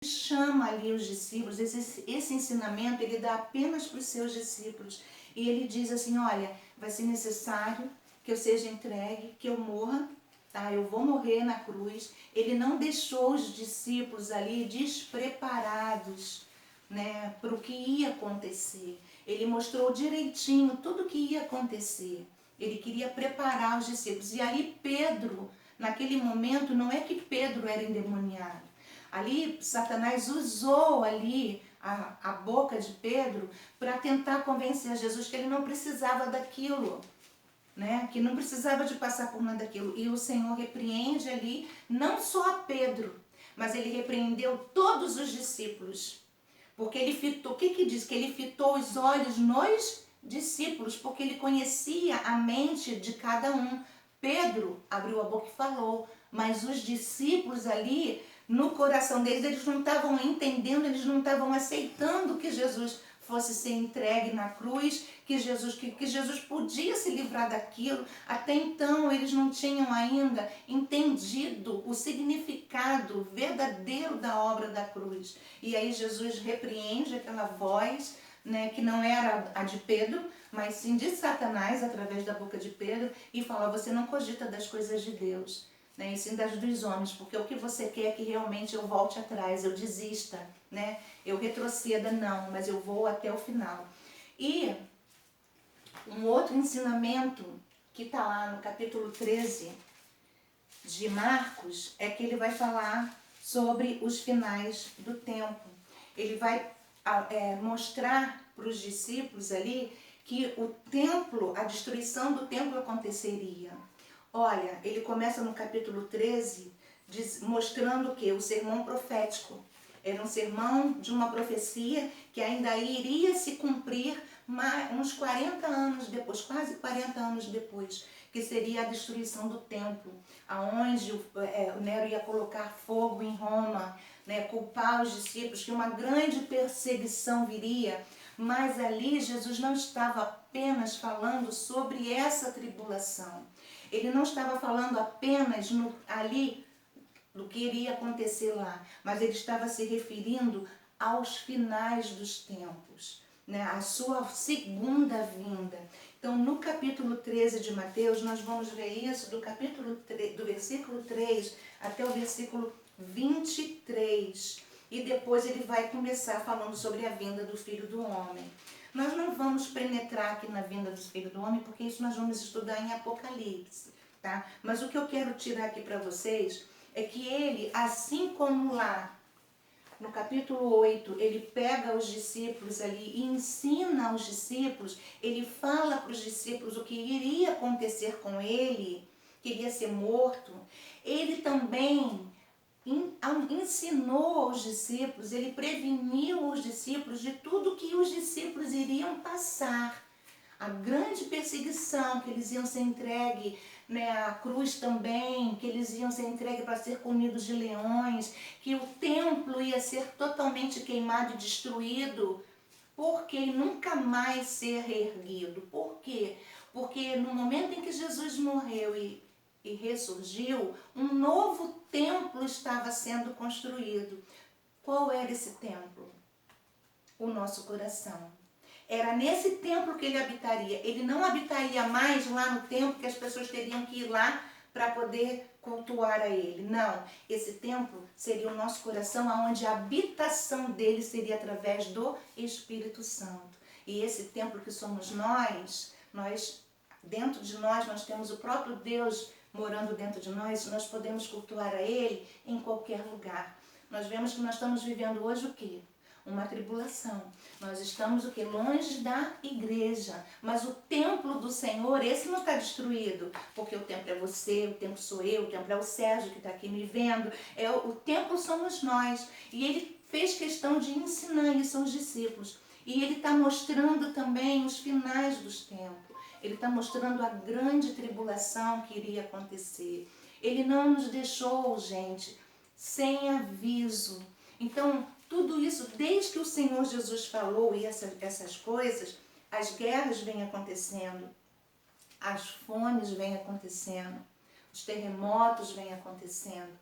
chama ali os discípulos, esse ensinamento ele dá apenas para os seus discípulos. E ele diz assim, olha, vai ser necessário que eu seja entregue, que eu morra, tá? Eu vou morrer na cruz. Ele não deixou os discípulos ali despreparados, né, para o que ia acontecer. Ele mostrou direitinho tudo o que ia acontecer. Ele queria preparar os discípulos. E ali Pedro, naquele momento, não é que Pedro era endemoniado. Ali Satanás usou ali a boca de Pedro para tentar convencer a Jesus que ele não precisava daquilo, né? Que não precisava de passar por nada daquilo. E o Senhor repreende ali não só a Pedro, mas ele repreendeu todos os discípulos. Porque ele fitou, o que diz? Que ele fitou os olhos nos discípulos, porque ele conhecia a mente de cada um. Pedro abriu a boca e falou, mas os discípulos ali, no coração deles, eles não estavam entendendo, eles não estavam aceitando que Jesus fosse ser entregue na cruz, que Jesus podia se livrar daquilo. Até então eles não tinham ainda entendido o significado verdadeiro da obra da cruz. E aí Jesus repreende aquela voz, né, que não era a de Pedro, mas sim de Satanás, através da boca de Pedro, e fala, você não cogita das coisas de Deus, né, e sim das dos homens, porque o que você quer é que realmente eu volte atrás, eu desista, né, eu retroceda, não, mas eu vou até o final. E um outro ensinamento que está lá no capítulo 13 de Marcos é que ele vai falar sobre os finais do tempo. Ele vai mostrar para os discípulos ali que o templo, a destruição do templo aconteceria. Olha, ele começa no capítulo 13 mostrando que o sermão profético era um sermão de uma profecia que ainda iria se cumprir uns 40 anos depois, quase 40 anos depois, que seria a destruição do templo, aonde o Nero ia colocar fogo em Roma, né, culpar os discípulos, que uma grande perseguição viria. Mas ali Jesus não estava apenas falando sobre essa tribulação. Ele não estava falando apenas ali do que iria acontecer lá, mas ele estava se referindo aos finais dos tempos, né, a sua segunda vinda. Então, no capítulo 13 de Mateus, nós vamos ver isso do versículo 3 até o versículo 23. E depois ele vai começar falando sobre a vinda do Filho do Homem. Nós não vamos penetrar aqui na vinda do Filho do Homem, porque isso nós vamos estudar em Apocalipse, tá? Mas o que eu quero tirar aqui para vocês é que ele, assim como lá no capítulo 8, ele pega os discípulos ali e ensina aos discípulos, ele fala para os discípulos o que iria acontecer com ele, que iria ser morto. Ele também ensinou aos discípulos, ele preveniu os discípulos de tudo que os discípulos iriam passar. A grande perseguição, que eles iam ser entregues, né, à cruz também, que eles iam ser entregues para ser comidos de leões, que o templo ia ser totalmente queimado e destruído, porque nunca mais ser reerguido. Por quê? Porque no momento em que Jesus morreu e ressurgiu, um novo templo estava sendo construído. Qual era esse templo? O nosso coração. Era nesse templo que ele habitaria. Ele não habitaria mais lá no templo que as pessoas teriam que ir lá para poder cultuar a ele. Não, esse templo seria o nosso coração, onde a habitação dele seria através do Espírito Santo. E esse templo que somos nós, dentro de nós temos o próprio Deus morando dentro de nós podemos cultuar a ele em qualquer lugar. Nós vemos que nós estamos vivendo hoje o quê? Uma tribulação. Nós estamos o que? Longe da igreja. Mas o templo do Senhor, esse não está destruído. Porque o templo é você, o templo sou eu, o templo é o Sérgio que está aqui me vendo. O templo somos nós. E ele fez questão de ensinar isso aos discípulos. E ele está mostrando também os finais dos tempos. Ele está mostrando a grande tribulação que iria acontecer. Ele não nos deixou, gente, sem aviso. Então, tudo isso, desde que o Senhor Jesus falou essas coisas, as guerras vêm acontecendo, as fomes vêm acontecendo, os terremotos vêm acontecendo.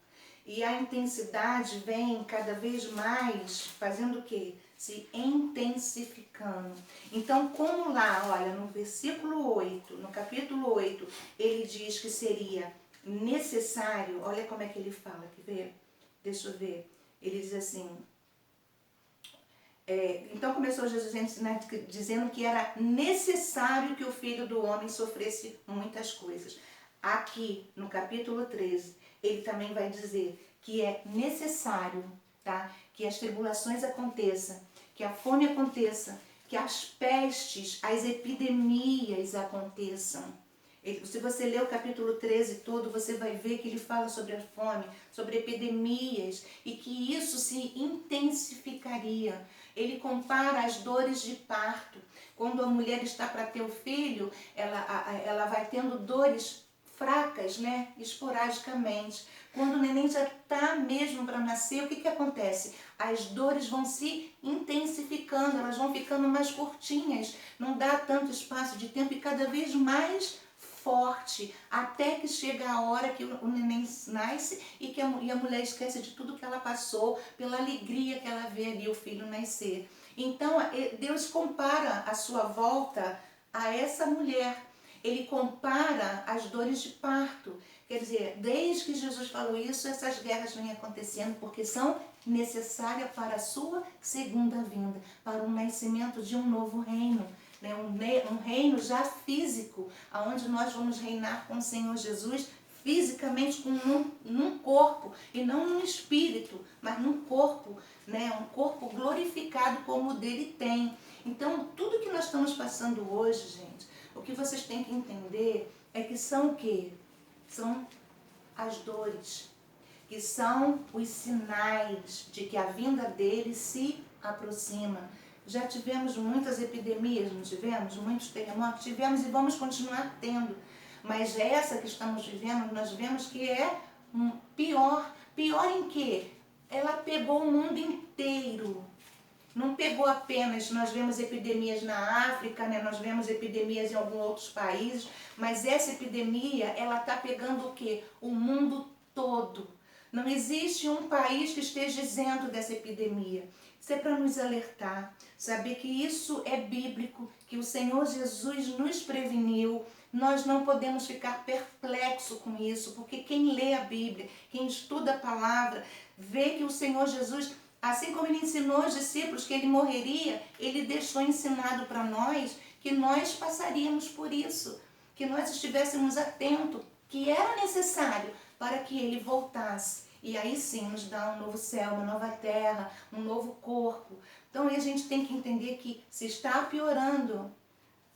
E a intensidade vem cada vez mais fazendo o quê? Se intensificando. Então, como lá, olha, no versículo 8, no capítulo 8, ele diz que seria necessário, olha como é que ele fala, quer ver? Deixa eu ver. Ele diz assim, então começou Jesus a ensinar dizendo que era necessário que o Filho do Homem sofresse muitas coisas. Aqui, no capítulo 13, ele também vai dizer que é necessário, tá? Que as tribulações aconteçam, que a fome aconteça, que as pestes, as epidemias aconteçam. Se você ler o capítulo 13 todo, você vai ver que ele fala sobre a fome, sobre epidemias e que isso se intensificaria. Ele compara as dores de parto. Quando a mulher está para ter o filho, ela vai tendo dores fracas, né? Esporadicamente. Quando o neném já está mesmo para nascer, o que acontece? As dores vão se intensificando, elas vão ficando mais curtinhas, não dá tanto espaço de tempo e cada vez mais forte, até que chega a hora que o neném nasce e a mulher esquece de tudo que ela passou, pela alegria que ela vê ali o filho nascer. Então, Deus compara a sua volta a essa mulher. Ele compara as dores de parto. Quer dizer, desde que Jesus falou isso, essas guerras vêm acontecendo porque são necessárias para a sua segunda vinda, para o nascimento de um novo reino. Né? Um reino já físico, onde nós vamos reinar com o Senhor Jesus fisicamente num corpo, e não num espírito, mas num corpo, né? Um corpo glorificado como o dele tem. Então, tudo que nós estamos passando hoje, gente, o que vocês têm que entender é que são o quê? São as dores, que são os sinais de que a vinda dele se aproxima. Já tivemos muitas epidemias, não tivemos? Muitos terremotos? Tivemos e vamos continuar tendo. Mas essa que estamos vivendo, nós vemos que é pior. Pior em quê? Ela pegou o mundo inteiro. Não pegou apenas, nós vemos epidemias na África, né? Nós vemos epidemias em alguns outros países, mas essa epidemia, ela está pegando o quê? O mundo todo. Não existe um país que esteja isento dessa epidemia. Isso é para nos alertar, saber que isso é bíblico, que o Senhor Jesus nos preveniu. Nós não podemos ficar perplexos com isso, porque quem lê a Bíblia, quem estuda a palavra, vê que o Senhor Jesus, assim como ele ensinou os discípulos que ele morreria, ele deixou ensinado para nós que nós passaríamos por isso, que nós estivéssemos atentos, que era necessário para que ele voltasse. E aí sim nos dá um novo céu, uma nova terra, um novo corpo. Então a gente tem que entender que se está piorando,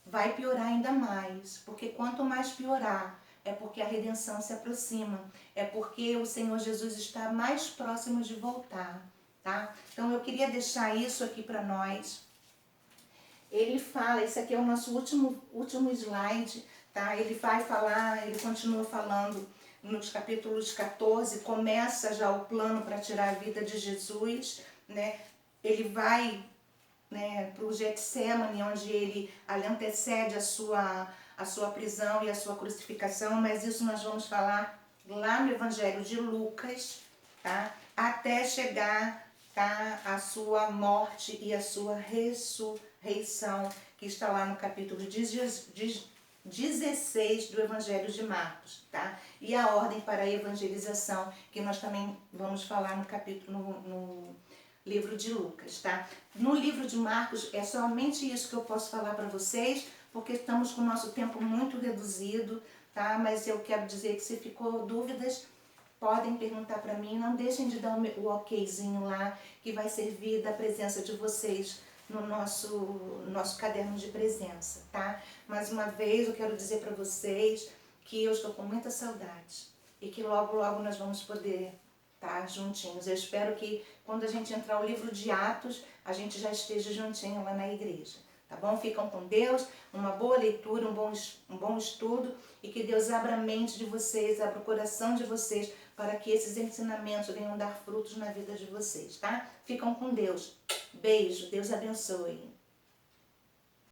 vai piorar ainda mais. Porque quanto mais piorar, é porque a redenção se aproxima. É porque o Senhor Jesus está mais próximo de voltar. Tá? Então eu queria deixar isso aqui para nós. Ele fala, esse aqui é o nosso último slide, tá? Ele vai falar, ele continua falando nos capítulos 14, começa já o plano para tirar a vida de Jesus, né? Ele vai, né, para o Getsemane, onde ele antecede a sua prisão e a sua crucificação, mas isso nós vamos falar lá no Evangelho de Lucas, tá? Até chegar, tá, a sua morte e a sua ressurreição, que está lá no capítulo 16 do Evangelho de Marcos, tá? E a ordem para a evangelização, que nós também vamos falar no capítulo, no livro de Lucas, tá? No livro de Marcos é somente isso que eu posso falar para vocês, porque estamos com o nosso tempo muito reduzido, tá? Mas eu quero dizer que se ficou dúvidas, podem perguntar para mim, não deixem de dar o okzinho lá, que vai servir da presença de vocês no nosso caderno de presença, tá? Mais uma vez eu quero dizer para vocês que eu estou com muita saudade e que logo, logo nós vamos poder estar juntinhos. Eu espero que quando a gente entrar no livro de Atos, a gente já esteja juntinho lá na igreja, tá bom? Ficam com Deus, uma boa leitura, um bom estudo e que Deus abra a mente de vocês, abra o coração de vocês para que esses ensinamentos venham dar frutos na vida de vocês, tá? Ficam com Deus. Beijo, Deus abençoe.